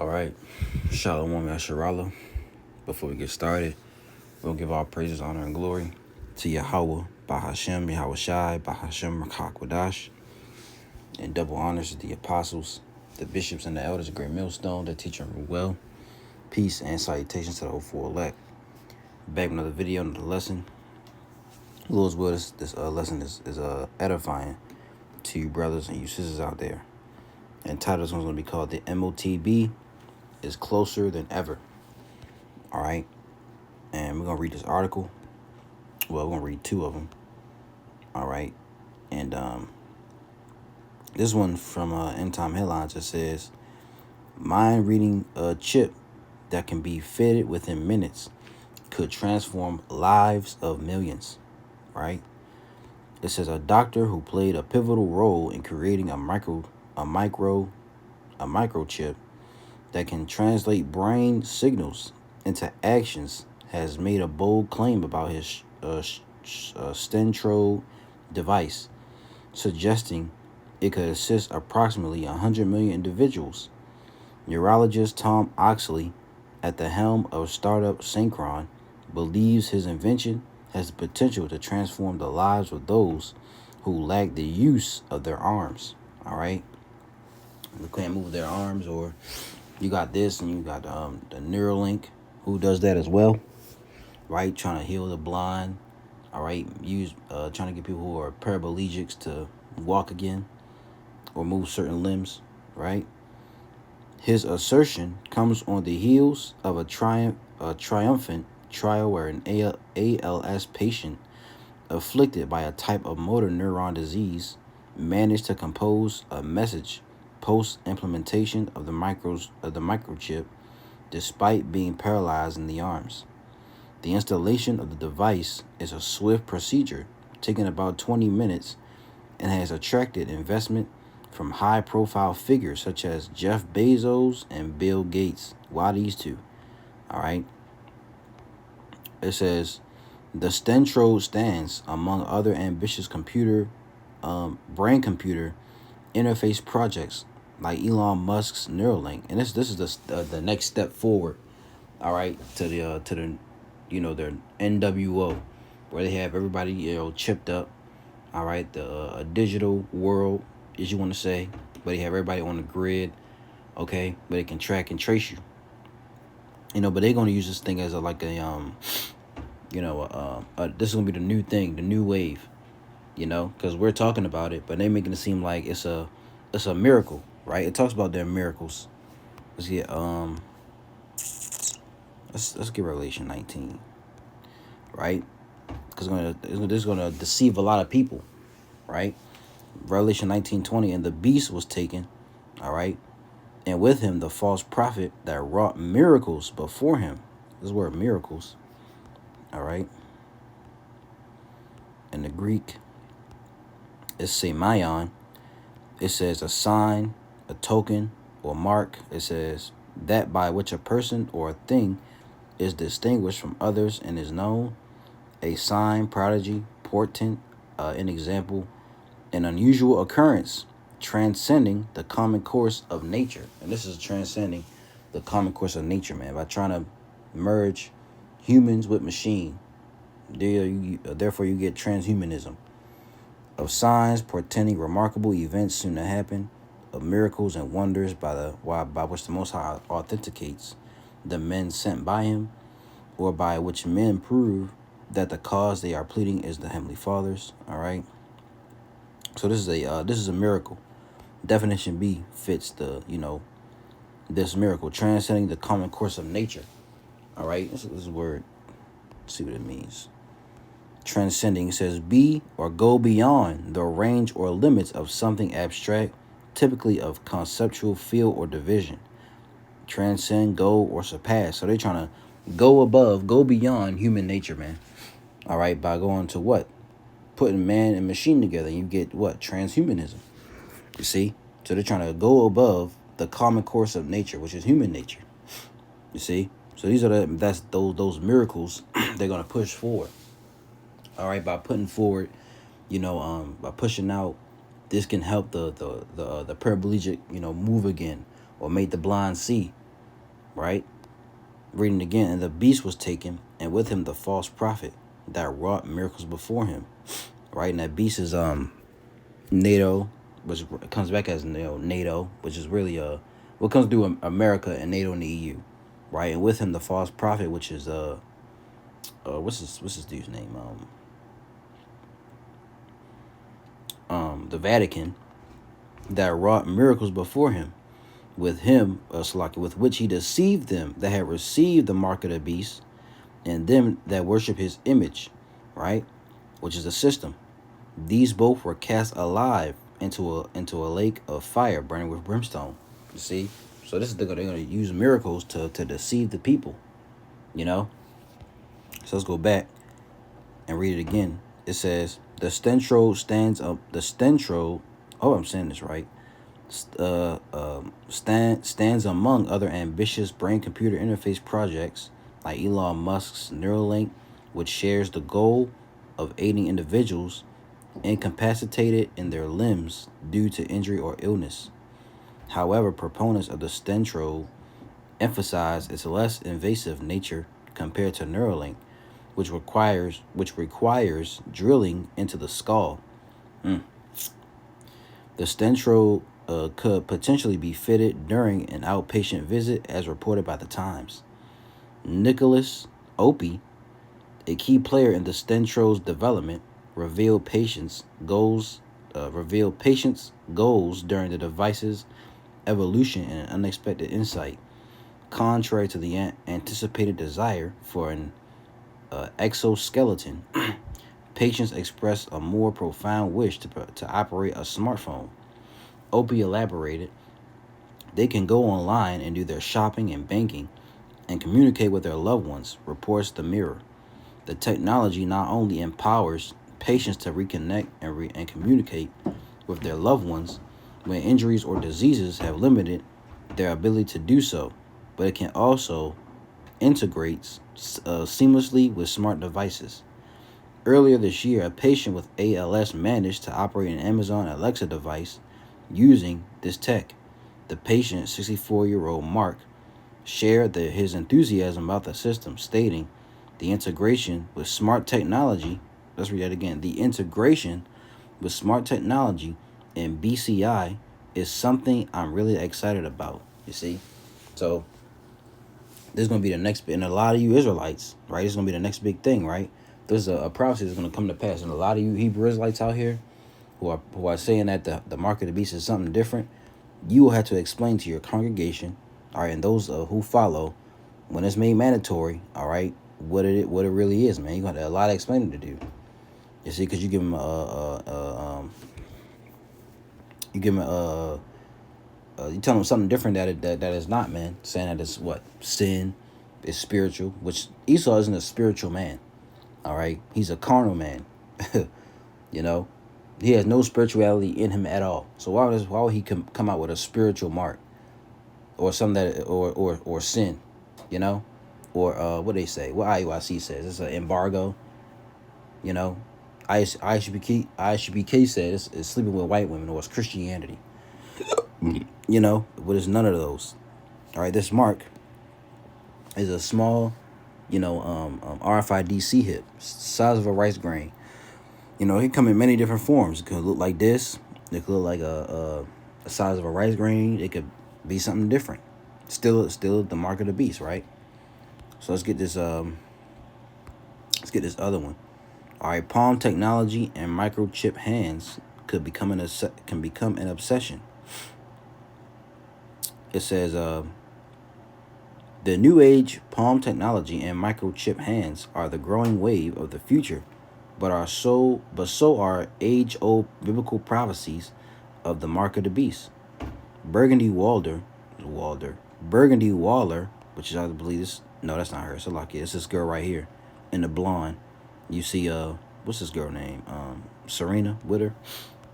All right, Shalom Yasharala. Before we get started, we'll give all praises, honor, and glory to Yahweh, Bahashem, Yahweh Shai, Bahashem, Rakakwadash, and double honors to the apostles, the bishops, and the elders of Great Millstone that teach and rule well. Peace and salutations to the hopeful elect. Back with another video, another lesson. Lord's will, this lesson is edifying to you brothers and you sisters out there. And title this one's going to be called The MOTB is Closer Than Ever. All right. And we're going to read this article. Well, we're going to read two of them. All right. And this one from End Time Headlines, it says, mind reading a chip that can be fitted within minutes could transform lives of millions. Right. It says a doctor who played a pivotal role in creating a microchip that can translate brain signals into actions has made a bold claim about his Stentro device, suggesting it could assist approximately 100 million individuals. Neurologist Tom Oxley, at the helm of startup Synchron, believes his invention has the potential to transform the lives of those who lack the use of their arms. All right, they can't move their arms, or you got this, and you got the Neuralink, who does that as well, right? Trying to heal the blind, all right? Trying to get people who are paraplegics to walk again or move certain limbs, right? His assertion comes on the heels of a triumphant trial where an ALS patient afflicted by a type of motor neuron disease managed to compose a message post-implementation of the microchip, despite being paralyzed in the arms. The installation of the device is a swift procedure, taking about 20 minutes, and has attracted investment from high-profile figures such as Jeff Bezos and Bill Gates. Why these two? All right. It says, the Stentro stands among other ambitious brain-computer interface projects like Elon Musk's Neuralink, and this is the next step forward, all right, to the their NWO, where they have everybody chipped up, all right, a digital world, as you want to say, but they have everybody on the grid, okay, but they can track and trace you, but they're gonna use this thing as this is gonna be the new thing, the new wave, because we're talking about it, but they're making it seem like it's a miracle, right? It talks about their miracles. Let's get let's get Revelation 19, right? Because this is gonna deceive a lot of people, right? Revelation 19:20, and the beast was taken, all right, and with him the false prophet that wrought miracles before him. This word miracles, all right. In the Greek, it's semaion. It says a sign, a token, or mark. It says that by which a person or a thing is distinguished from others and is known. A sign, prodigy, portent, an example, an unusual occurrence, transcending the common course of nature. And this is transcending the common course of nature, man. By trying to merge humans with machine, therefore you get transhumanism. Of signs portending remarkable events soon to happen, of miracles and wonders by which the Most High authenticates the men sent by him, or by which men prove that the cause they are pleading is the Heavenly Father's. All right. So this is a miracle. Definition B fits this miracle, transcending the common course of nature. All right. This is a word. Let's see what it means. Transcending says be or go beyond the range or limits of something abstract, typically of conceptual field or division. Transcend, go, or surpass. So they're trying to go above, go beyond human nature, man. All right, by going to what? Putting man and machine together, you get what? Transhumanism. You see? So they're trying to go above the common course of nature, which is human nature. You see? So these are those miracles they're gonna push forward. All right, by putting forward, by pushing out, this can help the paraplegic, move again, or make the blind see. right? Reading again, and the beast was taken, and with him the false prophet that wrought miracles before him, right? And that beast is NATO, which comes back as NATO, which is really what comes through America and NATO and the EU, right? And with him the false prophet, which is what's this dude's name? The Vatican, that wrought miracles before him, with him, with which he deceived them that had received the mark of the beast, and them that worship his image, right? Which is a system. These both were cast alive into a lake of fire burning with brimstone. You see? So this is they're gonna use miracles to deceive the people. You know? So let's go back and read it again. It says, the stentrode stands up. The stentrode. Oh, I'm saying this right. Stands among other ambitious brain-computer interface projects like Elon Musk's Neuralink, which shares the goal of aiding individuals incapacitated in their limbs due to injury or illness. However, proponents of the stentrode emphasize its less invasive nature compared to Neuralink, which requires drilling into the skull. The stentrode could potentially be fitted during an outpatient visit, as reported by the Times. Nicholas Opie, a key player in the stentrode's development, revealed patients' goals during the device's evolution in an unexpected insight. Contrary to the anticipated desire for an exoskeleton, patients expressed a more profound wish to operate a smartphone. Opie elaborated, they can go online and do their shopping and banking and communicate with their loved ones, reports the Mirror. The technology not only empowers patients to reconnect and communicate with their loved ones when injuries or diseases have limited their ability to do so, but it can also integrate seamlessly with smart devices. Earlier this year, a patient with ALS managed to operate an Amazon Alexa device using this tech. The patient, 64-year-old Mark, shared his enthusiasm about the system, stating, the integration with smart technology, let's read that again, the integration with smart technology and BCI is something I'm really excited about, you see? So this is going to be the next, and a lot of you Israelites, right, this is going to be the next big thing, right? There's a prophecy that's going to come to pass, and a lot of you Hebrew Israelites out here who are saying that the mark of the beast is something different, you will have to explain to your congregation, all right, and those who follow, when it's made mandatory, all right, what it really is, man. You got a lot of explaining to do. You see, because you give them you tell them something different that is not, man. Saying that it's what sin is spiritual, which Esau isn't a spiritual man. All right, he's a carnal man. You know, he has no spirituality in him at all. So why would he come out with a spiritual mark or something that or sin, you know, or what they say, what IUIC says, it's an embargo. You know, ISBK says it's sleeping with white women, or it's Christianity. You know, but it's none of those. All right, this mark is a small, RFID hip, size of a rice grain. You know, it can come in many different forms. It could look like this. It could look like a size of a rice grain. It could be something different. Still the mark of the beast, right? So let's get this other one. All right, palm technology and microchip hands can become an obsession. It says the new age palm technology and microchip hands are the growing wave of the future, but so are age-old biblical prophecies of the mark of the beast. Burgundy Waller, which is, I believe this. No, that's not her. It's it's this girl right here, in the blonde. You see, what's this girl name? Serena with her.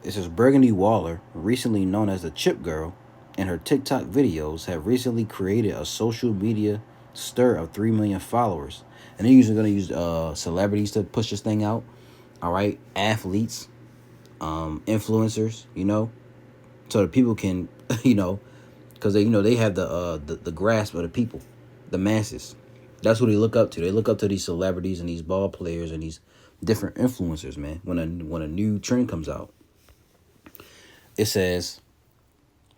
It says Burgundy Waller, recently known as the Chip Girl, and her TikTok videos have recently created a social media stir of 3 million followers. And they're usually going to use celebrities to push this thing out. All right, athletes, influencers, so that people can, because because they have the grasp of the people, the masses. That's who they look up to. They look up to these celebrities and these ball players and these different influencers, man. When a new trend comes out, it says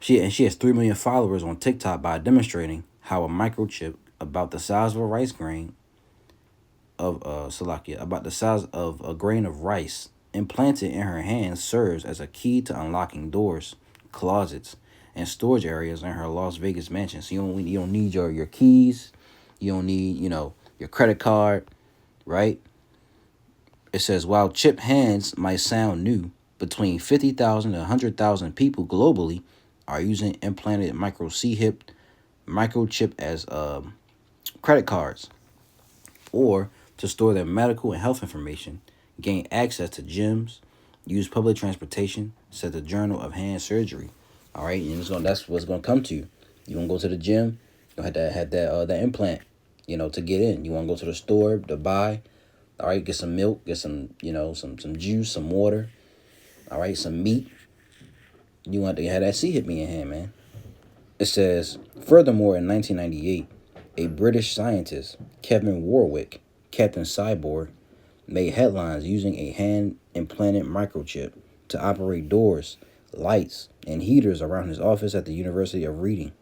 she has 3 million followers on TikTok by demonstrating how a microchip about the size of a rice grain of Salakia, about the size of a grain of rice implanted in her hand serves as a key to unlocking doors, closets, and storage areas in her Las Vegas mansion. So you don't need your keys, you don't need your credit card, right? It says while chip hands might sound new, between 50,000 to 100,000 people globally are using implanted microchip as credit cards, or to store their medical and health information, gain access to gyms, use public transportation, said the Journal of Hand Surgery. All right, and that's what's gonna come to you. You wanna go to the gym, you have to have that implant, to get in. You wanna go to the store to buy. All right, get some milk, get some some juice, some water. All right, some meat. You want to have that C hit me in hand, man. It says, furthermore, in 1998, a British scientist, Kevin Warwick, Captain Cyborg, made headlines using a hand-implanted microchip to operate doors, lights, and heaters around his office at the University of Reading.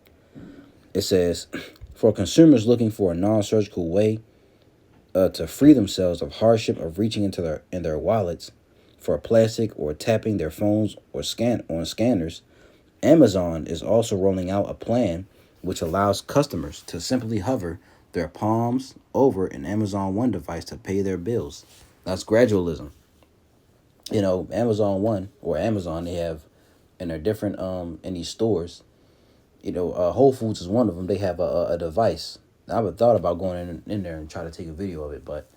It says, for consumers looking for a non-surgical way to free themselves of hardship of reaching into their wallets for plastic or tapping their phones or scanners, Amazon is also rolling out a plan which allows customers to simply hover their palms over an Amazon One device to pay their bills. That's gradualism. Amazon One or Amazon, they have in their different in these stores. Whole Foods is one of them. They have a device. I would thought about going in there and try to take a video of it, but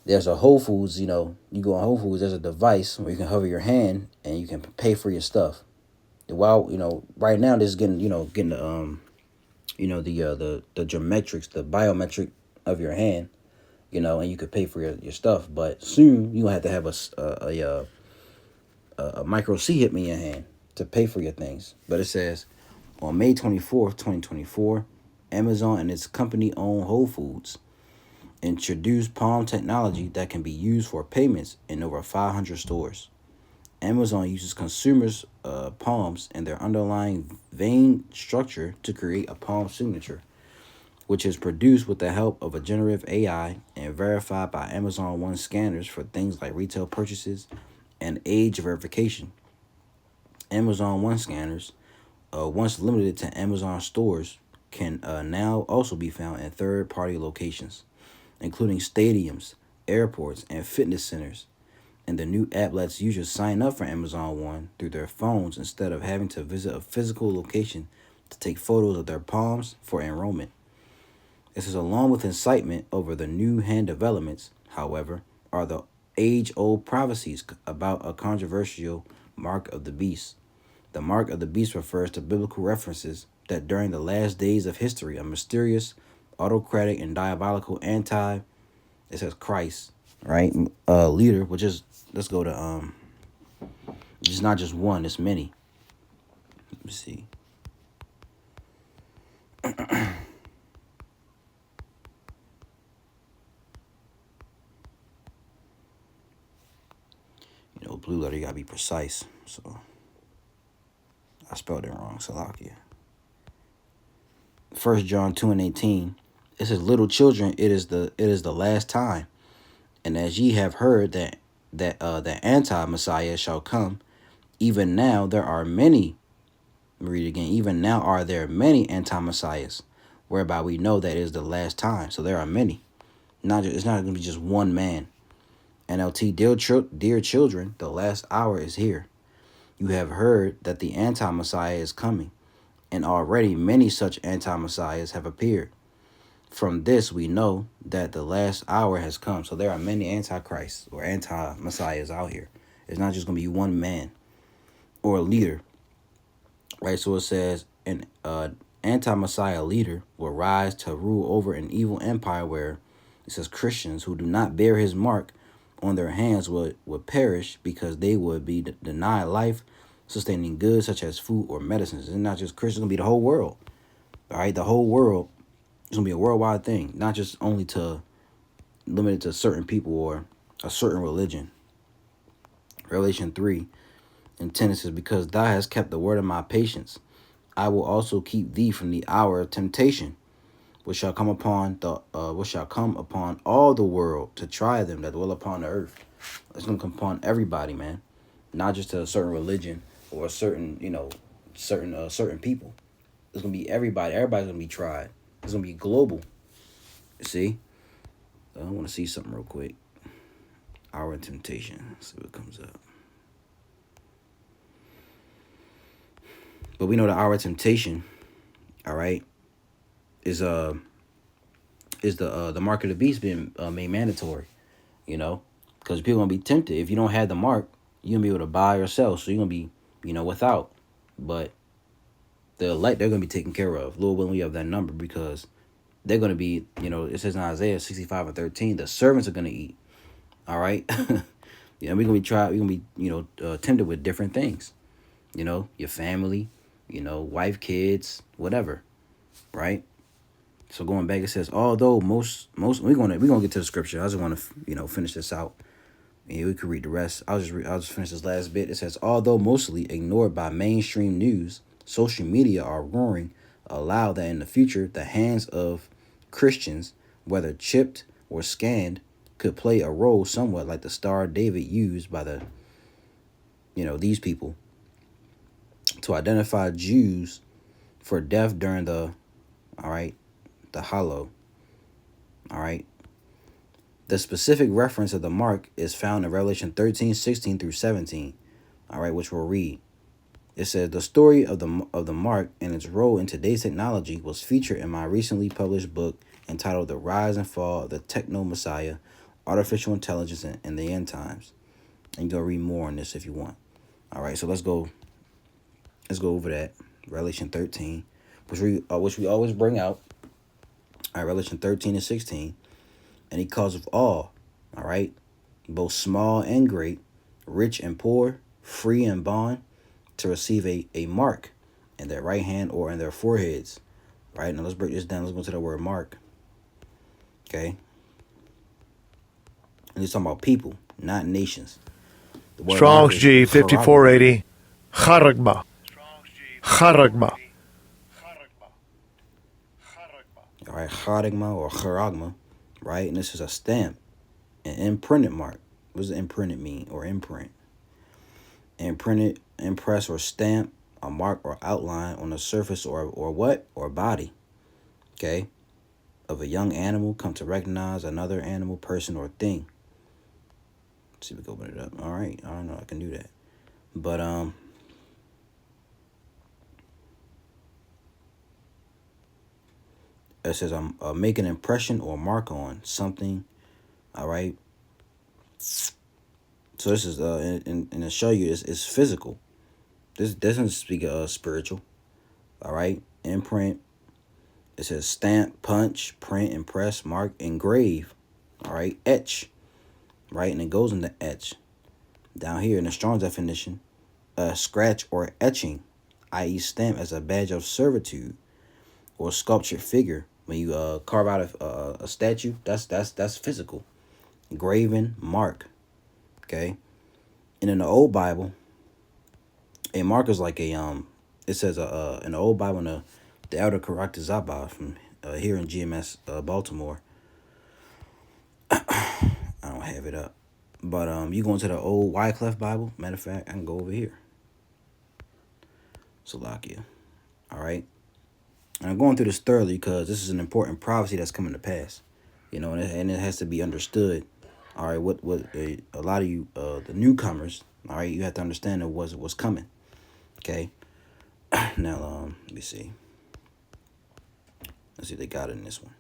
there's a Whole Foods. You go on Whole Foods. There's a device where you can hover your hand and you can pay for your stuff. While right now this is getting the the geometrics, the biometric of your hand, and you could pay for your stuff. But soon you have to have a micro C hit me in your hand to pay for your things. But it says on May 24th, 2024, Amazon and its company-owned Whole Foods introduced palm technology that can be used for payments in over 500 stores. Amazon uses consumers' palms and their underlying vein structure to create a palm signature, which is produced with the help of a generative AI and verified by Amazon One scanners for things like retail purchases and age verification. Amazon One scanners, once limited to Amazon stores, can now also be found in third-party locations, including stadiums, airports, and fitness centers. And the new app lets users sign up for Amazon One through their phones instead of having to visit a physical location to take photos of their palms for enrollment. This is along with excitement over the new hand developments, however, are the age-old prophecies about a controversial mark of the beast. The mark of the beast refers to biblical references that during the last days of history, a mysterious, autocratic, and diabolical it says Christ, right, leader, which is, let's go to, it's not just one, it's many. Let me see. Blue letter, you gotta be precise. So I spelled it wrong. Salakia. 1 John 2:18. It says, "Little children, it is the last time, and as ye have heard that the anti-Messiah shall come, even now there are many." Read it again. Even now are there many anti-messiahs, whereby we know that it is the last time. So there are many. It's not going to be just one man. NLT, dear children, the last hour is here. You have heard that the anti-Messiah is coming, and already many such anti-Messiahs have appeared. From this, we know that the last hour has come. So there are many antichrists or anti-Messiahs out here. It's not just going to be one man or a leader, right? So it says an anti-Messiah leader will rise to rule over an evil empire where it says Christians who do not bear his mark on their hands would perish because they would be denied life, sustaining goods such as food or medicines. It's not just Christians, it's going to be the whole world. All right, the whole world is going to be a worldwide thing, not just only to limited to certain people or a certain religion. Revelation 3 and 10 says, because thou hast kept the word of my patience, I will also keep thee from the hour of temptation, which shall come upon all the world to try them that dwell upon the earth. It's gonna come upon everybody, man, not just to a certain religion or a certain, certain people. It's gonna be everybody. Everybody's gonna be tried. It's gonna be global. See, I want to see something real quick. Hour of temptation. Let's see what comes up. But we know the hour of temptation, all right, is the mark of the beast being made mandatory, because people gonna be tempted. If you don't have the mark, you're gonna be able to buy or sell, so you're gonna be, without. But the elect, they're gonna be taken care of. Lord willing, we have that number, because they're gonna be, it says in Isaiah 65:13, the servants are gonna eat. All right, we're gonna be tempted with different things, your family, wife, kids, whatever, right? So going back, it says, although most we're gonna get to the scripture. I just want to finish this out. Yeah, we could read the rest. I'll just finish this last bit. It says, although mostly ignored by mainstream news, social media are roaring aloud that in the future the hands of Christians, whether chipped or scanned, could play a role somewhat like the Star of David used by these people to identify Jews for death during the Hollow. All right. The specific reference of the mark is found in Revelation 13:16 through 17. All right, which we'll read. It says, the story of the mark and its role in today's technology was featured in my recently published book entitled The Rise and Fall of the Techno Messiah, Artificial Intelligence and the End Times. And you can read more on this if you want. All right, so let's go over that. Revelation 13, which we always bring out. All right, Revelation 13 and 16. And he calls of all right, both small and great, rich and poor, free and bond, to receive a mark in their right hand or in their foreheads. Right, now let's break this down. Let's go to the word mark. Okay. And he's talking about people, not nations. Strong's G 5480. Charagma. Charagma. All right, charagma or charagma, right? And this is a stamp, an imprinted mark. What does imprinted mean, or imprint? Imprinted, impress, or stamp, a mark or outline on the surface or what? Or body, okay, of a young animal, come to recognize another animal, person, or thing. Let's see if we can open it up. All right, I don't know, I can do that. But, it says, make an impression or mark on something, all right? So this is, and to show you, it's physical. This doesn't speak of spiritual, all right? Imprint, it says stamp, punch, print, impress, mark, engrave, all right? Etch, right? And it goes into etch. Down here in the Strong's definition, scratch or etching, i.e. stamp as a badge of servitude or sculptured figure. When you carve out a statue, that's physical. Graven, mark, okay? And in the old Bible, a mark is like it says in the old Bible, in the Elder Karakter from here in GMS Baltimore. I don't have it up, but you go into the old Wycliffe Bible. Matter of fact, I can go over here. Salakia, all right. And I'm going through this thoroughly because this is an important prophecy that's coming to pass, and it has to be understood. All right, what a lot of you, the newcomers, all right, you have to understand that what's coming. Okay. Now, let me see. Let's see if they got it in this one.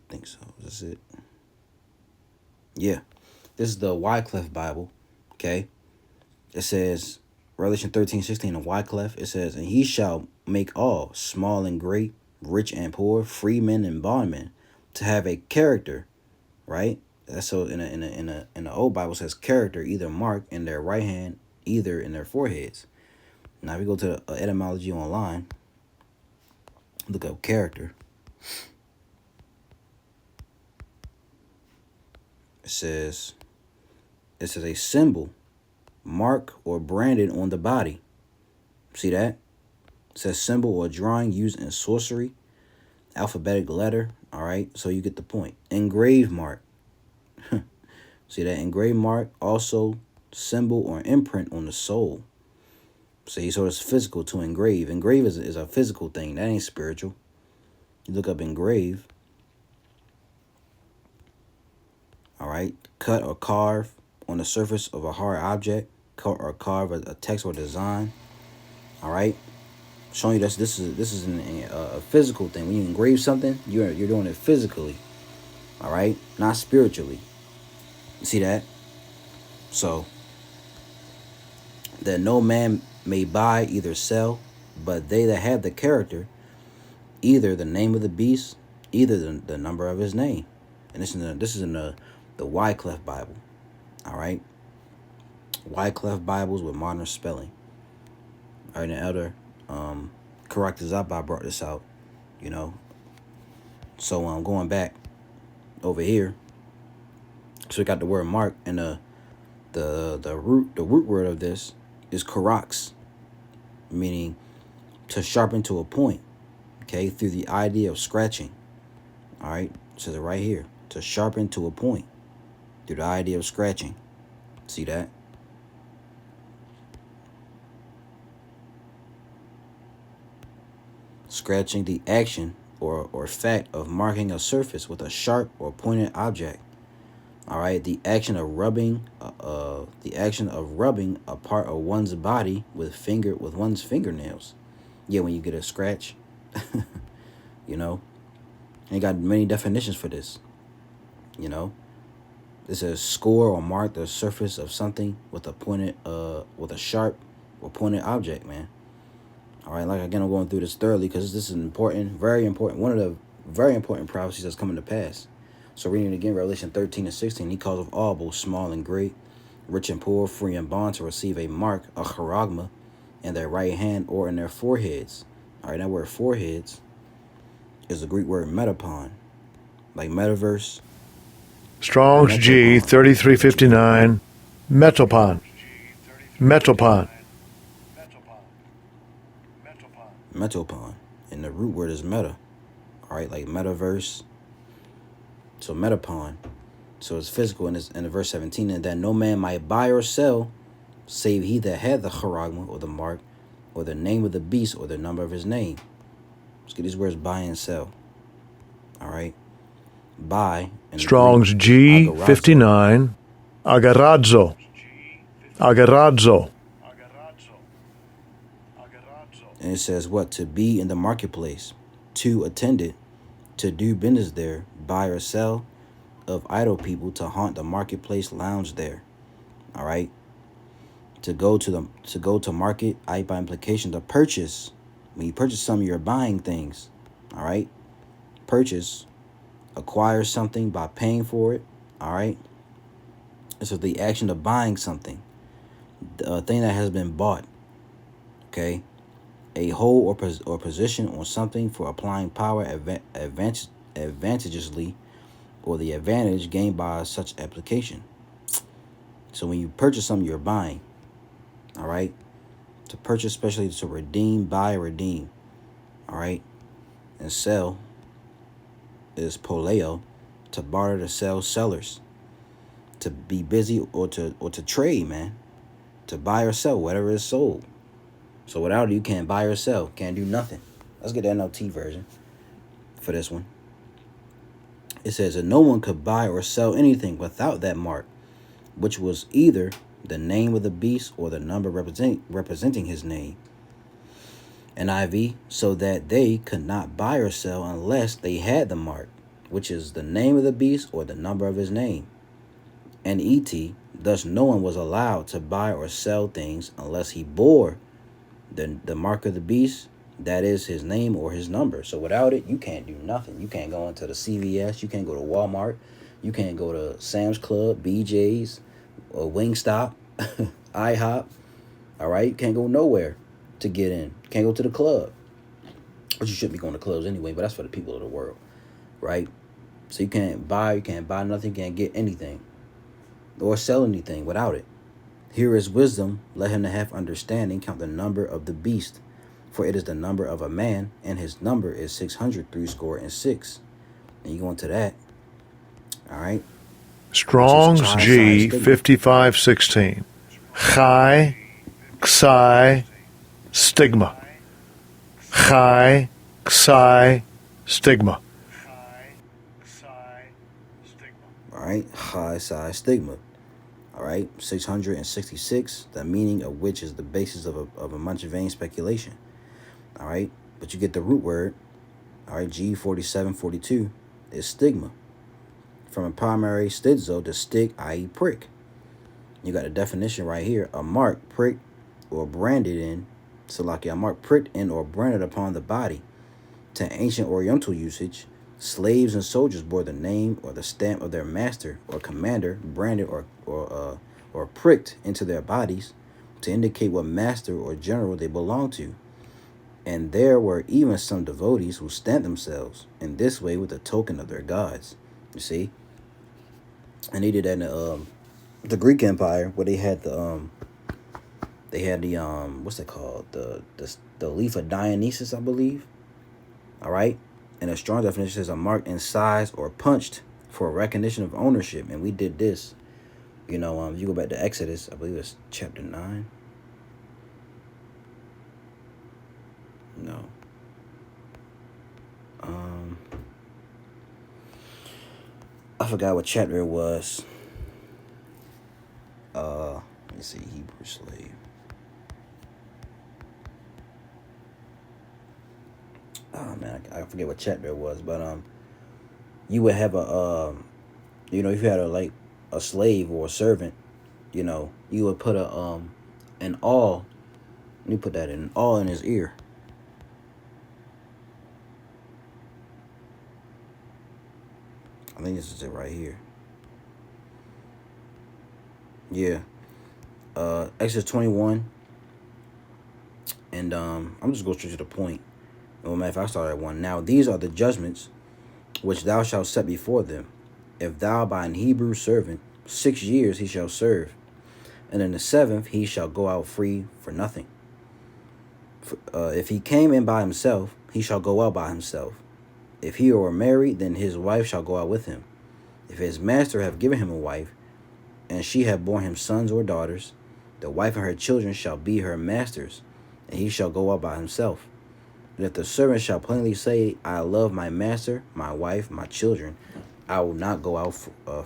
I think so. Is this it? Yeah. This is the Wycliffe Bible. Okay. It says, Revelation 13:16 in Wycliffe, it says, and he shall make all, small and great, rich and poor, free men and bondmen, to have a character, right? That's so in the old Bible says character, either mark in their right hand, either in their foreheads. Now if we go to the etymology online, look up character. It says a symbol, mark, or branded on the body. See that? It says symbol or drawing used in sorcery, alphabetic letter. All right, so you get the point. Engraved mark. See that? Engraved mark, also symbol or imprint on the soul. See, so it's physical to engrave. Engrave is a physical thing. That ain't spiritual. You look up engrave. All right, cut or carve on the surface of a hard object. Cut or carve a text or design. All right, showing you that this is a physical thing. When you engrave something, you're doing it physically. All right, not spiritually. You see that? So that no man may buy either sell, but they that have the character, either the name of the beast, either the number of his name. And this is in the Wycliffe Bible. All right, Wycliffe Bibles with modern spelling. All right, and Elder Karakter brought this out. You know, so I'm going back over here. So we got the word mark, and the root word of this is karax, meaning to sharpen to a point. Okay, through the idea of scratching. All right, it says it right here, to sharpen to a point through the idea of scratching. See that? Scratching, the action or fact of marking a surface with a sharp or pointed object. All right, the action of rubbing a part of one's body with one's fingernails. Yeah, when you get a scratch, you know, and you got many definitions for this. You know, it says score or mark the surface of something with a sharp or pointed object, man. All right, like again, I'm going through this thoroughly because this is important, very important, one of the very important prophecies that's coming to pass. So reading it again, Revelation 13:16, he calls of all, both small and great, rich and poor, free and bond, to receive a mark, a charagma, in their right hand or in their foreheads. All right, that word foreheads is the Greek word metapon, like metaverse. Strong's G 3359. Metopon. Metopon. Metopon, and the root word is meta. All right, like metaverse. So metapon. So it's physical in the verse 17, and that no man might buy or sell, save he that had the charagma, or the mark, or the name of the beast, or the number of his name. Let's get these words buy and sell. All right. Buy. Strong's G 59. Agarazzo. Agarazzo. And it says what? To be in the marketplace, to attend it, to do business there, buy or sell, of idle people, to haunt the marketplace, lounge there. All right. To go to market, I by implication, to purchase. When you purchase something, you're buying things. All right. Purchase, acquire something by paying for it. All right. This is the action of buying something, a thing that has been bought. Okay. A hold or position on something for applying power advantageously, or the advantage gained by such application. So when you purchase something, you're buying. All right. To purchase, especially to redeem, buy, redeem. All right. And sell is poleo, to barter, to sell, sellers. To be busy or to trade, man. To buy or sell whatever is sold. So without it, you can't buy or sell. Can't do nothing. Let's get the NLT version for this one. It says that no one could buy or sell anything without that mark, which was either the name of the beast or the number representing his name. NIV, so that they could not buy or sell unless they had the mark, which is the name of the beast or the number of his name. And ET, thus no one was allowed to buy or sell things unless he bore the mark of the beast, that is his name or his number. So without it, you can't do nothing. You can't go into the CVS. You can't go to Walmart. You can't go to Sam's Club, BJ's, or Wingstop, IHOP. All right, you can't go nowhere to get in. Can't go to the club. But you shouldn't be going to clubs anyway. But that's for the people of the world, right? So you can't buy nothing, you can't get anything, or sell anything without it. Here is wisdom. Let him that hath understanding count the number of the beast, for it is the number of a man, and his number is 666. And you go into that. All right. Strong's G 5516. Chi, Xi, stigma. Chi, Xi, stigma. All right. Chi, Psi, stigma. All right. 666. The meaning of which is the basis of a much vain speculation. All right. But you get the root word. All right. G 4742 is stigma. From a primary stidzo, to stick, i.e. prick. You got a definition right here. A mark pricked or branded in, so like a mark pricked in or branded upon the body. To ancient Oriental usage, slaves and soldiers bore the name or the stamp of their master or commander, branded or pricked into their bodies to indicate what master or general they belonged to. And there were even some devotees who stamped themselves in this way with a token of their gods. You see? And they did that in the Greek Empire, where they had the what's it called, the leaf of Dionysus, I believe. All right, and a strong definition is a mark in size or punched for recognition of ownership. And we did this, if you go back to Exodus, I believe it's chapter 9. No. I forgot what chapter it was. Let me see, Hebrew slave. Oh man, I forget what chapter it was, but you would have if you had a slave or a servant, you would put an awl. Let me put that in, an awl in his ear. I think this is it right here. Yeah. Exodus 21. And I'm just going straight to the point. No matter if I start at 1. Now these are the judgments which thou shalt set before them. If thou buy an Hebrew servant, 6 years he shall serve, and in the 7th he shall go out free for nothing. If he came in by himself, he shall go out by himself. If he were married, then his wife shall go out with him. If his master have given him a wife, and she have borne him sons or daughters, the wife and her children shall be her master's, and he shall go out by himself. And if the servant shall plainly say, I love my master, my wife, my children, I will not go out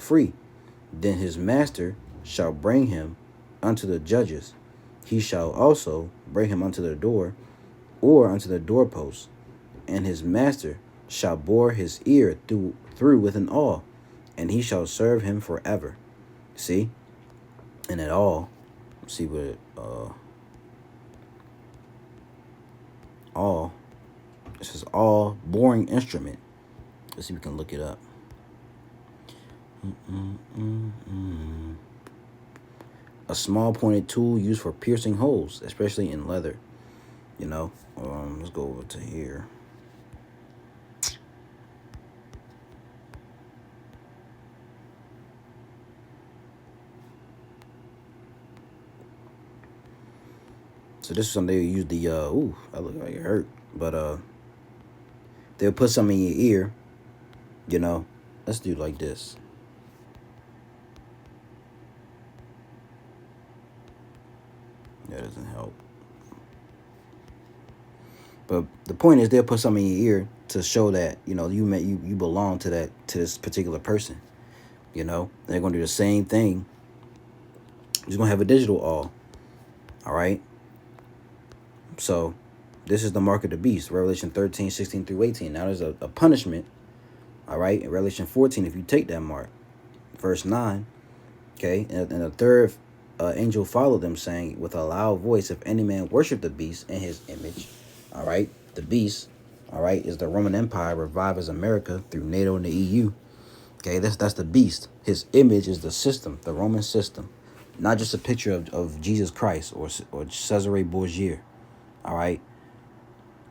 free, then his master shall bring him unto the judges. He shall also bring him unto the door, or unto the doorpost, and his master shall bore his ear through with an awl, and he shall serve him forever. See? And at all, see what all. This is all boring instrument. Let's see if we can look it up. A small pointed tool used for piercing holes, especially in leather. Let's go over to here. So this is something they use the I look like it hurt, but they'll put something in your ear. Let's do it like this. That doesn't help. But the point is, they'll put something in your ear to show that you belong to this particular person. They're gonna do the same thing. You're gonna have a digital awl. All right. So this is the mark of the beast, Revelation 13, 16 through 18. Now there's a punishment, all right, in Revelation 14 if you take that mark. Verse 9, okay, and the third angel followed them, saying with a loud voice, if any man worship the beast in his image, all right, the beast, all right, is the Roman Empire revived as America through NATO and the EU, Okay, that's the beast. His image is the system, the Roman system, not just a picture of Jesus Christ or Cesare Borgia. All right,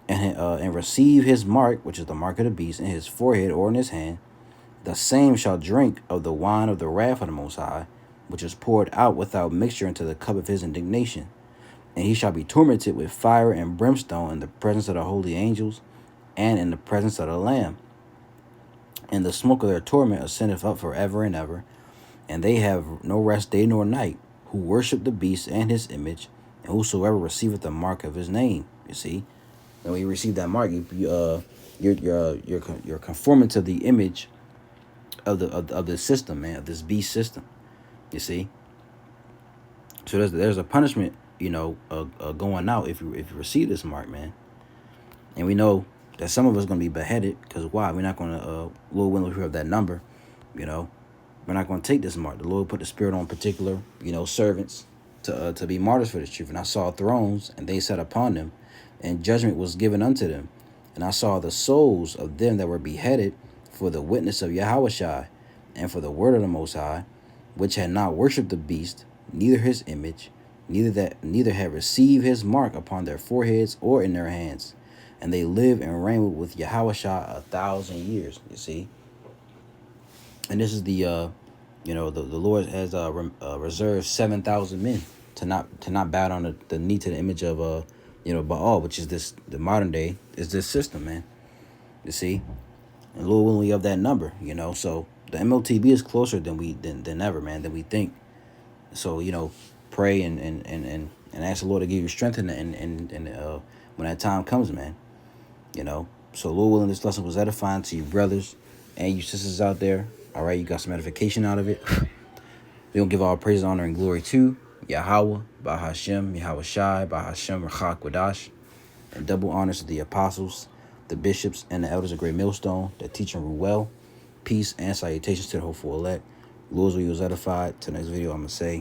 and receive his mark, which is the mark of the beast, in his forehead or in his hand. The same shall drink of the wine of the wrath of the Most High, which is poured out without mixture into the cup of his indignation. And he shall be tormented with fire and brimstone in the presence of the holy angels and in the presence of the Lamb. And the smoke of their torment ascendeth up forever and ever. And they have no rest day nor night, who worship the beast and his image, and whosoever receiveth the mark of his name. You see, and when you receive that mark, you're conforming to the image of this system, man, of this beast system. You see, so there's a punishment, going out if you receive this mark, man. And we know that some of us going to be beheaded, because why? We're not going to, Lord willing, we have that number, we're not going to take this mark. The Lord put the Spirit on particular, servants to be martyrs for this truth. And I saw thrones, and they sat upon them, and judgment was given unto them. And I saw the souls of them that were beheaded for the witness of Yahushua and for the word of the Most High, which had not worshipped the beast, neither his image, neither had received his mark upon their foreheads or in their hands. And they live and reign with Yahushua 1,000 years. You see, and this is the the Lord has reserved 7,000 men to not bow down the knee to the image of Baal, which is the modern day is this system, man. You see, and Lord willing, we have that number. So the MOTB is closer than ever, man, than we think. So pray and ask the Lord to give you strength and when that time comes, man. So Lord willing, this lesson was edifying to you brothers and you sisters out there. All right, you got some edification out of it. We're going to give all praise, honor, and glory to Yahweh, Bahashem, Yahushai, Bahashem, Rachak, Wadash, and double honors to the apostles, the bishops, and the elders of Great Millstone that teach and rule well. Peace and salutations to the hopeful elect. Lord's will you was edified. Till next video, I'm going to say,